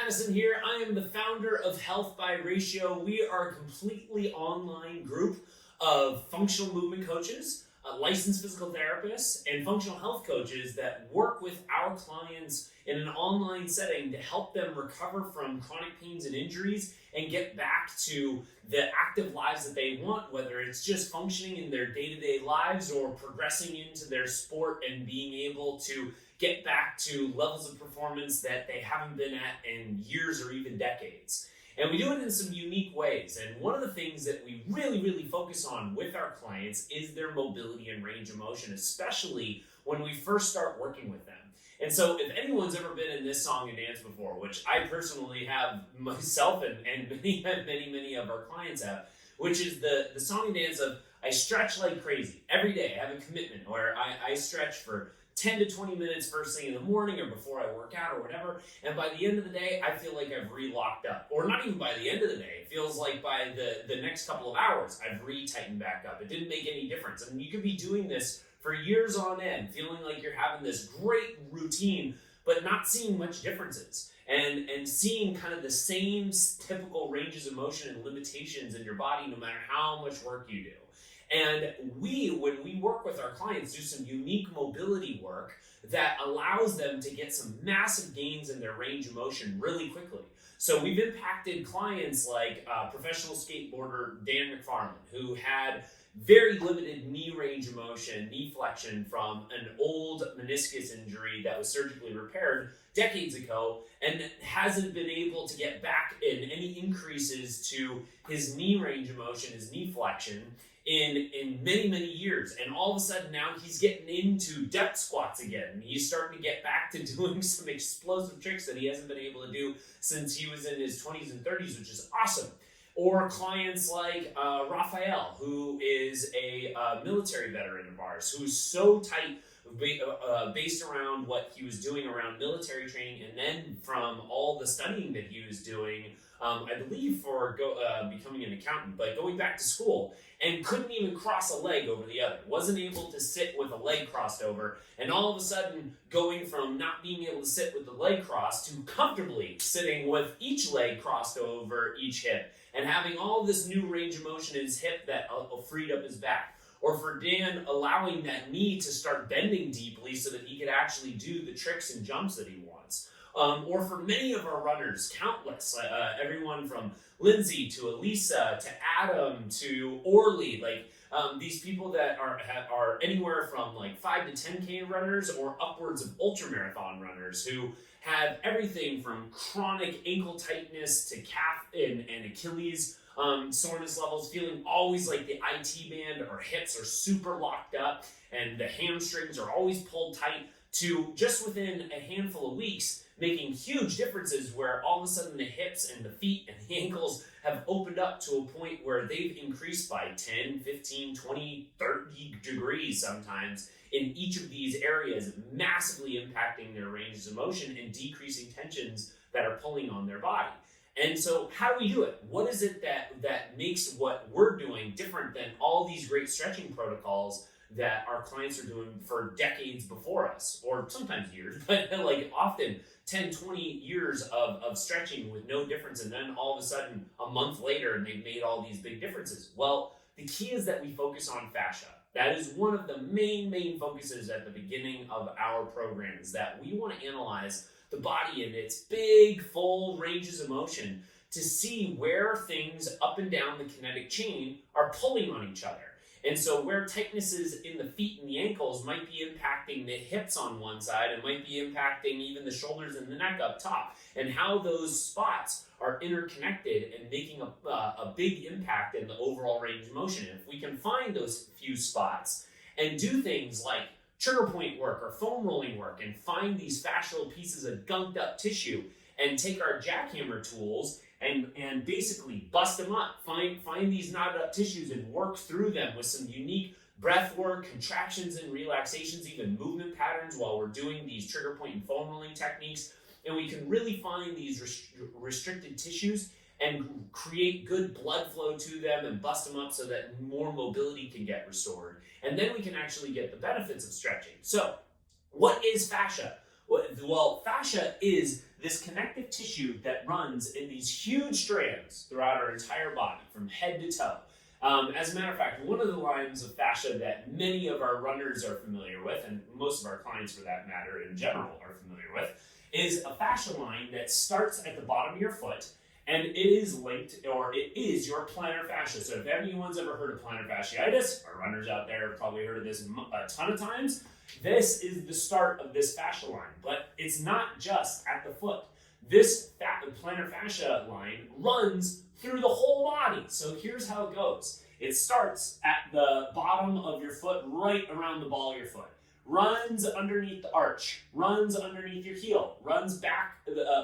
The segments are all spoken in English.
Madison here. I am the founder of Health by Ratio. We are a completely online group of functional movement coaches, licensed physical therapists, and functional health coaches that work with our clients in an online setting to help them recover from chronic pains and injuries and get back to the active lives that they want, whether it's just functioning in their day-to-day lives or progressing into their sport and being able to get back to levels of performance that they haven't been at in years or even decades. And we do it in some unique ways. And one of the things that we really focus on with our clients is their mobility and range of motion, especially when we first start working with them. And so if anyone's ever been in this song and dance before, which I personally have myself and many of our clients have, which is the song and dance of I stretch like crazy every day. I have a commitment where I stretch for 10 to 20 minutes first thing in the morning or before I work out or whatever. And by the end of the day, I feel like I've re-locked up. Or not even by the end of the day. It feels like by the next couple of hours, I've re-tightened back up. It didn't make any difference. And you could be doing this for years on end, feeling like you're having this great routine, but not seeing much differences. And seeing kind of the same typical ranges of motion and limitations in your body no matter how much work you do. And when we work with our clients, do some unique mobility work that allows them to get some massive gains in their range of motion really quickly. So we've impacted clients like professional skateboarder Dan McFarland, who had very limited knee range of motion, knee flexion from an old meniscus injury that was surgically repaired decades ago and hasn't been able to get back in any increases to his knee range of motion, his knee flexion, in many years. And all of a sudden now he's getting into depth squats again. He's starting to get back to doing some explosive tricks that he hasn't been able to do since he was in his 20s and 30s, which is awesome. Or clients like Raphael, who is a military veteran of ours, who's so tight based around what he was doing around military training, and then from all the studying that he was doing, I believe for becoming an accountant, but going back to school, and couldn't even cross a leg over the other. Wasn't able to sit with a leg crossed over, and all of a sudden going from not being able to sit with the leg crossed to comfortably sitting with each leg crossed over each hip, and having all this new range of motion in his hip that freed up his back. Or for Dan, allowing that knee to start bending deeply so that he could actually do the tricks and jumps that he wants. Or for many of our runners, countless, everyone from Lindsay to Elisa to Adam to Orly, these people that are anywhere from like 5 to 10K runners or upwards of ultramarathon runners who have everything from chronic ankle tightness to calf and Achilles soreness levels, feeling always like the IT band or hips are super locked up and the hamstrings are always pulled tight, to just within a handful of weeks making huge differences where all of a sudden the hips and the feet and the ankles have opened up to a point where they've increased by 10, 15, 20, 30 degrees sometimes in each of these areas, massively impacting their ranges of motion and decreasing tensions that are pulling on their body. And so how do we do it? What is it that makes what we're doing different than all these great stretching protocols that our clients are doing for decades before us, or sometimes years, but like often 10, 20 years of stretching with no difference, and then all of a sudden a month later and they've made all these big differences? Well, the key is that we focus on fascia. That is one of the main focuses at the beginning of our program, is that we want to analyze the body in its big, full ranges of motion to see where things up and down the kinetic chain are pulling on each other. And so where tightnesses in the feet and the ankles might be impacting the hips on one side and might be impacting even the shoulders and the neck up top, and how those spots are interconnected and making a big impact in the overall range of motion. And if we can find those few spots and do things like trigger point work or foam rolling work and find these fascial pieces of gunked up tissue and take our jackhammer tools and basically bust them up, find these knotted up tissues and work through them with some unique breath work, contractions and relaxations, even movement patterns while we're doing these trigger point and foam rolling techniques. And we can really find these restricted tissues and create good blood flow to them and bust them up so that more mobility can get restored. And then we can actually get the benefits of stretching. So what is fascia? Well, fascia is this connective tissue that runs in these huge strands throughout our entire body, from head to toe. As a matter of fact, one of the lines of fascia that many of our runners are familiar with, and most of our clients for that matter in general are familiar with, is a fascia line that starts at the bottom of your foot, and it is linked, or it is your plantar fascia. So if anyone's ever heard of plantar fasciitis, our runners out there have probably heard of this a ton of times. This is the start of this fascia line, but it's not just at the foot. This plantar fascia line runs through the whole body. So here's how it goes. It starts at the bottom of your foot, right around the ball of your foot. Runs underneath the arch, runs underneath your heel, runs back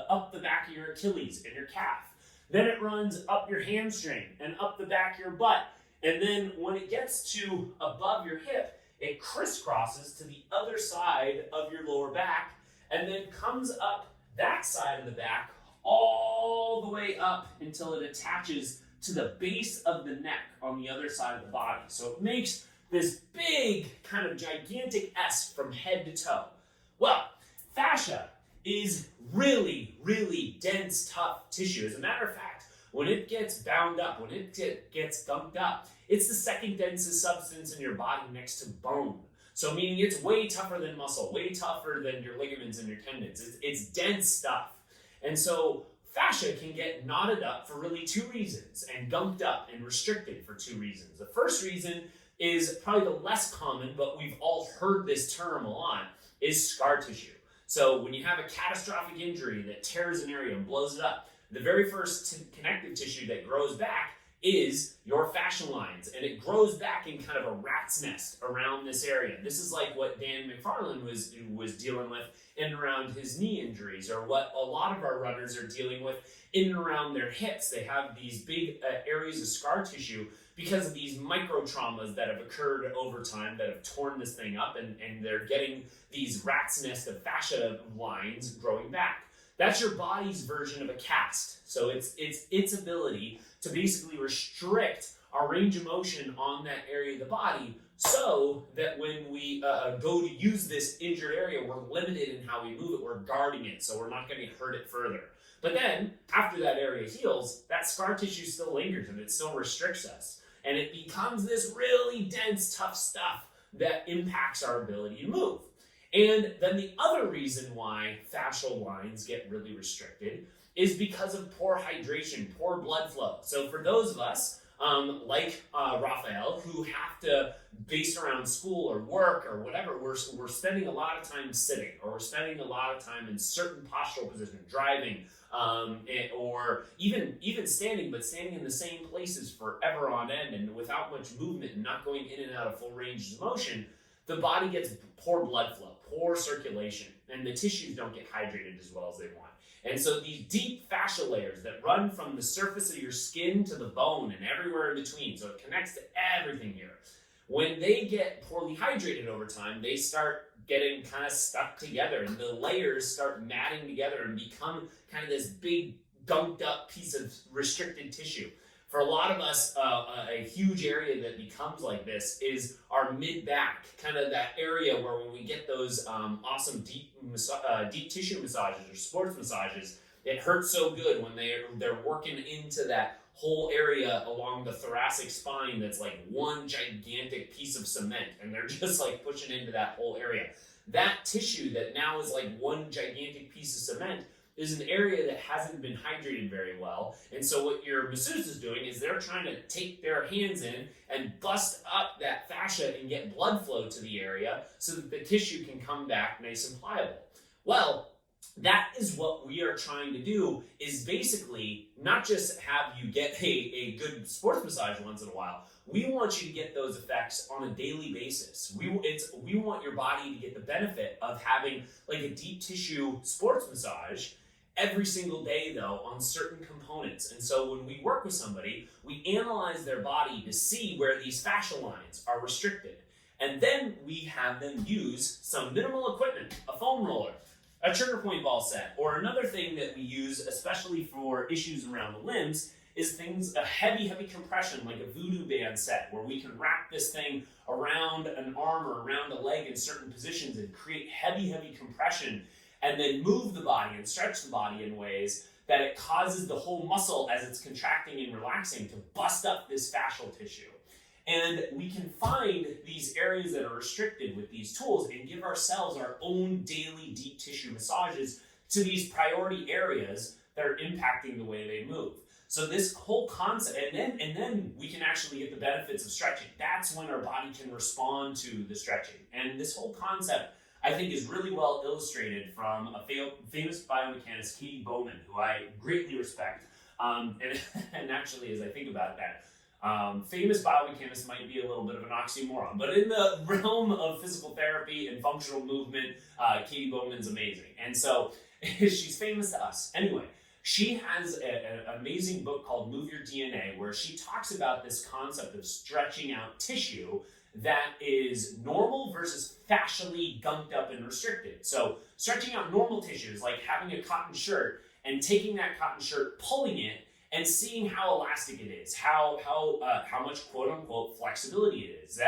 up the back of your Achilles and your calf. Then it runs up your hamstring and up the back of your butt. And then when it gets to above your hip, it crisscrosses to the other side of your lower back and then comes up that side of the back all the way up until it attaches to the base of the neck on the other side of the body. So it makes this big kind of gigantic S from head to toe. Well, fascia is really, really dense, tough tissue. As a matter of fact, when it gets bound up, when it gets gunked up, it's the second densest substance in your body next to bone. So meaning it's way tougher than muscle, way tougher than your ligaments and your tendons. It's dense stuff. And so fascia can get knotted up for really two reasons, and gunked up and restricted for two reasons. The first reason is probably the less common, but we've all heard this term a lot, is scar tissue. So when you have a catastrophic injury that tears an area and blows it up, the very first connective tissue that grows back is your fascial lines, and it grows back in kind of a rat's nest around this area. This is like what Dan McFarland was dealing with in and around his knee injuries, or what a lot of our runners are dealing with in and around their hips. They have these big areas of scar tissue because of these micro traumas that have occurred over time that have torn this thing up, and they're getting these rat's nest of fascia lines growing back. That's your body's version of a cast. So it's ability to basically restrict our range of motion on that area of the body, so that when we go to use this injured area, we're limited in how we move it, we're guarding it, so we're not going to hurt it further. But then, after that area heals, that scar tissue still lingers and it still restricts us. And it becomes this really dense, tough stuff that impacts our ability to move. And then the other reason why fascial lines get really restricted is because of poor hydration, poor blood flow. So for those of us, like Raphael, who have to, based around school or work or whatever, we're spending a lot of time sitting, or we're spending a lot of time in certain postural position, driving, or even standing, but standing in the same places forever on end and without much movement and not going in and out of full range of motion, the body gets poor blood flow, poor circulation, and the tissues don't get hydrated as well as they want. And so these deep fascial layers that run from the surface of your skin to the bone and everywhere in between, so it connects to everything here, when they get poorly hydrated over time, they start getting kind of stuck together, and the layers start matting together and become kind of this big gunked up piece of restricted tissue. For a lot of us, a huge area that becomes like this is our mid-back, kind of that area where when we get those awesome deep tissue massages or sports massages, it hurts so good when they're working into that whole area along the thoracic spine that's like one gigantic piece of cement, and they're just like pushing into that whole area. That tissue that now is like one gigantic piece of cement is an area that hasn't been hydrated very well. And so what your masseuse is doing is they're trying to take their hands in and bust up that fascia and get blood flow to the area so that the tissue can come back nice and pliable. Well, that is what we are trying to do, is basically not just have you get a good sports massage once in a while. We want you to get those effects on a daily basis. We want your body to get the benefit of having like a deep tissue sports massage every single day, though, on certain components. And so when we work with somebody, we analyze their body to see where these fascial lines are restricted. And then we have them use some minimal equipment, a foam roller, a trigger point ball set, or another thing that we use, especially for issues around the limbs, is a heavy compression, like a voodoo band set, where we can wrap this thing around an arm or around a leg in certain positions and create heavy compression. and then move the body and stretch the body in ways that it causes the whole muscle, as it's contracting and relaxing, to bust up this fascial tissue. And we can find these areas that are restricted with these tools and give ourselves our own daily deep tissue massages to these priority areas that are impacting the way they move. So this whole concept, and then we can actually get the benefits of stretching. That's when our body can respond to the stretching. And this whole concept, I think, is really well illustrated from a famous biomechanist, Katie Bowman, who I greatly respect. And actually, as I think about that, famous biomechanists might be a little bit of an oxymoron, but in the realm of physical therapy and functional movement, Katie Bowman's amazing. And so she's famous to us. Anyway, she has an amazing book called Move Your DNA, where she talks about this concept of stretching out tissue that is normal versus fascially gunked up and restricted. So stretching out normal tissues, like having a cotton shirt and taking that cotton shirt, pulling it, and seeing how elastic it is, how much quote unquote flexibility it is.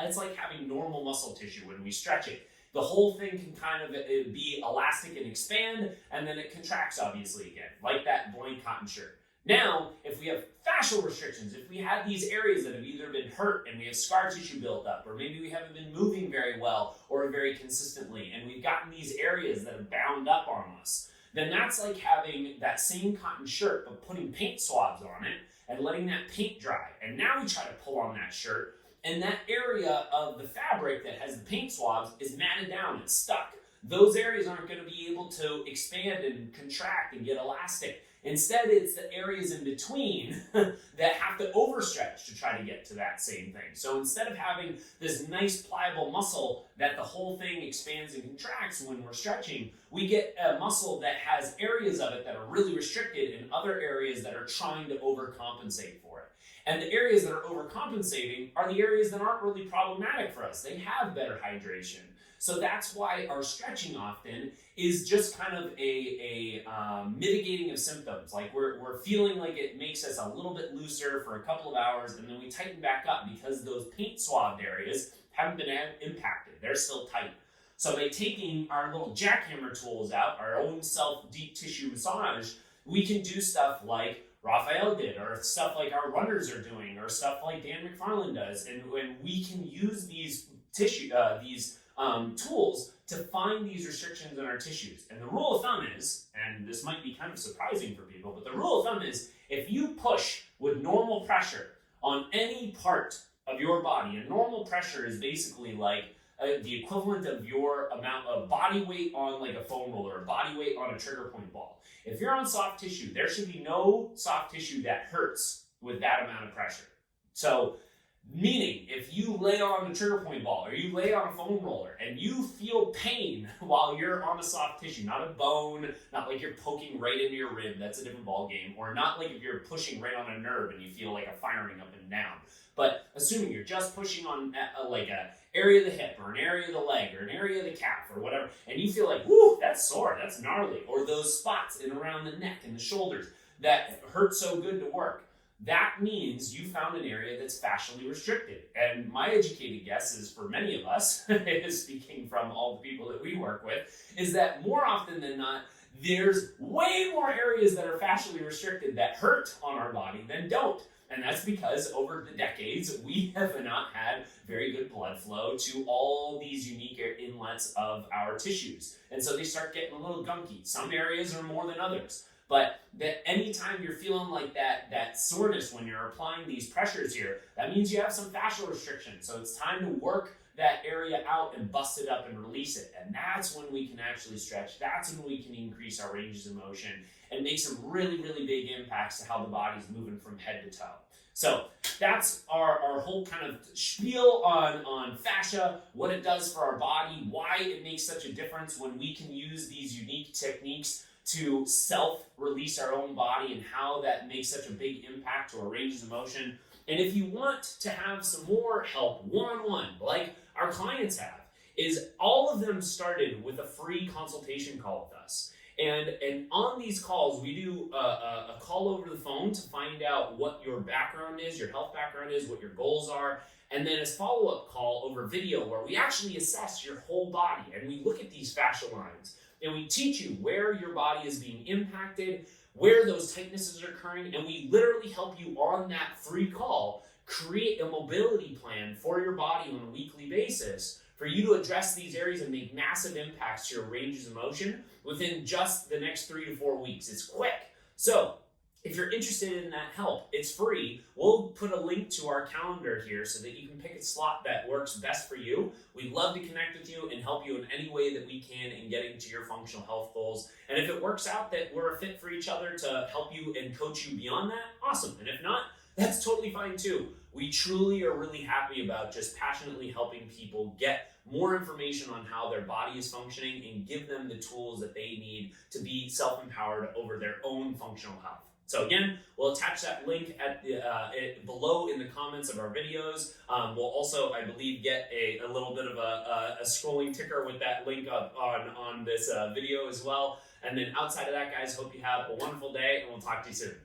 It's like having normal muscle tissue when we stretch it. The whole thing can kind of be elastic and expand, and then it contracts obviously again, like that blank cotton shirt. Now, if we have fascial restrictions, if we have these areas that have either been hurt and we have scar tissue built up, or maybe we haven't been moving very well or very consistently, and we've gotten these areas that have bound up on us, then that's like having that same cotton shirt but putting paint swabs on it and letting that paint dry. And now we try to pull on that shirt, and that area of the fabric that has the paint swabs is matted down, it's stuck. Those areas aren't going to be able to expand and contract and get elastic. Instead, it's the areas in between that have to overstretch to try to get to that same thing. So instead of having this nice pliable muscle that the whole thing expands and contracts when we're stretching, we get a muscle that has areas of it that are really restricted and other areas that are trying to overcompensate for it. And the areas that are overcompensating are the areas that aren't really problematic for us. They have better hydration. So that's why our stretching often is just kind of a mitigating of symptoms. Like we're feeling like it makes us a little bit looser for a couple of hours, and then we tighten back up because those paint swabbed areas haven't been impacted. They're still tight. So by taking our little jackhammer tools out, our own self deep tissue massage, we can do stuff like Raphael did, or stuff like our runners are doing, or stuff like Dan McFarland does. And when we can use these tools to find these restrictions in our tissues. And the rule of thumb is, and this might be kind of surprising for people, but the rule of thumb is if you push with normal pressure on any part of your body, and normal pressure is basically like the equivalent of your amount of body weight on like a foam roller, or body weight on a trigger point ball. If you're on soft tissue, there should be no soft tissue that hurts with that amount of pressure. So, meaning, if you lay on a trigger point ball or you lay on a foam roller and you feel pain while you're on a soft tissue, not a bone, not like you're poking right into your rib, that's a different ball game, or not like if you're pushing right on a nerve and you feel like a firing up and down. But assuming you're just pushing on like a area of the hip or an area of the leg or an area of the calf or whatever, and you feel like, whoo, that's sore, that's gnarly, or those spots in around the neck and the shoulders that hurt so good to work, that means you found an area that's fascially restricted. And my educated guess is, for many of us, speaking from all the people that we work with, is that more often than not, there's way more areas that are fascially restricted that hurt on our body than don't. And that's because over the decades, we have not had very good blood flow to all these unique inlets of our tissues. And so they start getting a little gunky. Some areas are more than others. But that anytime you're feeling like that soreness when you're applying these pressures here, that means you have some fascial restriction. So it's time to work that area out and bust it up and release it. And that's when we can actually stretch. That's when we can increase our ranges of motion and make some really, really big impacts to how the body's moving from head to toe. So that's our whole kind of spiel on fascia, what it does for our body, why it makes such a difference when we can use these unique techniques to self-release our own body, and how that makes such a big impact to our ranges of motion. And if you want to have some more help one-on-one, like our clients have, is all of them started with a free consultation call with us. And on these calls, we do a call over the phone to find out what your background is, your health background is, what your goals are, and then a follow-up call over video where we actually assess your whole body and we look at these fascial lines. and we teach you where your body is being impacted, where those tightnesses are occurring, and we literally help you on that free call create a mobility plan for your body on a weekly basis for you to address these areas and make massive impacts to your ranges of motion within just the next 3 to 4 weeks. It's quick. So if you're interested in that help, it's free. We'll put a link to our calendar here so that you can pick a slot that works best for you. We'd love to connect with you and help you in any way that we can in getting to your functional health goals. And if it works out that we're a fit for each other to help you and coach you beyond that, awesome. And if not, that's totally fine too. We truly are really happy about just passionately helping people get more information on how their body is functioning and give them the tools that they need to be self-empowered over their own functional health. So again, we'll attach that link at below in the comments of our videos. We'll also, I believe, get a little bit of a scrolling ticker with that link up on this video as well. And then outside of that, guys, hope you have a wonderful day, and we'll talk to you soon.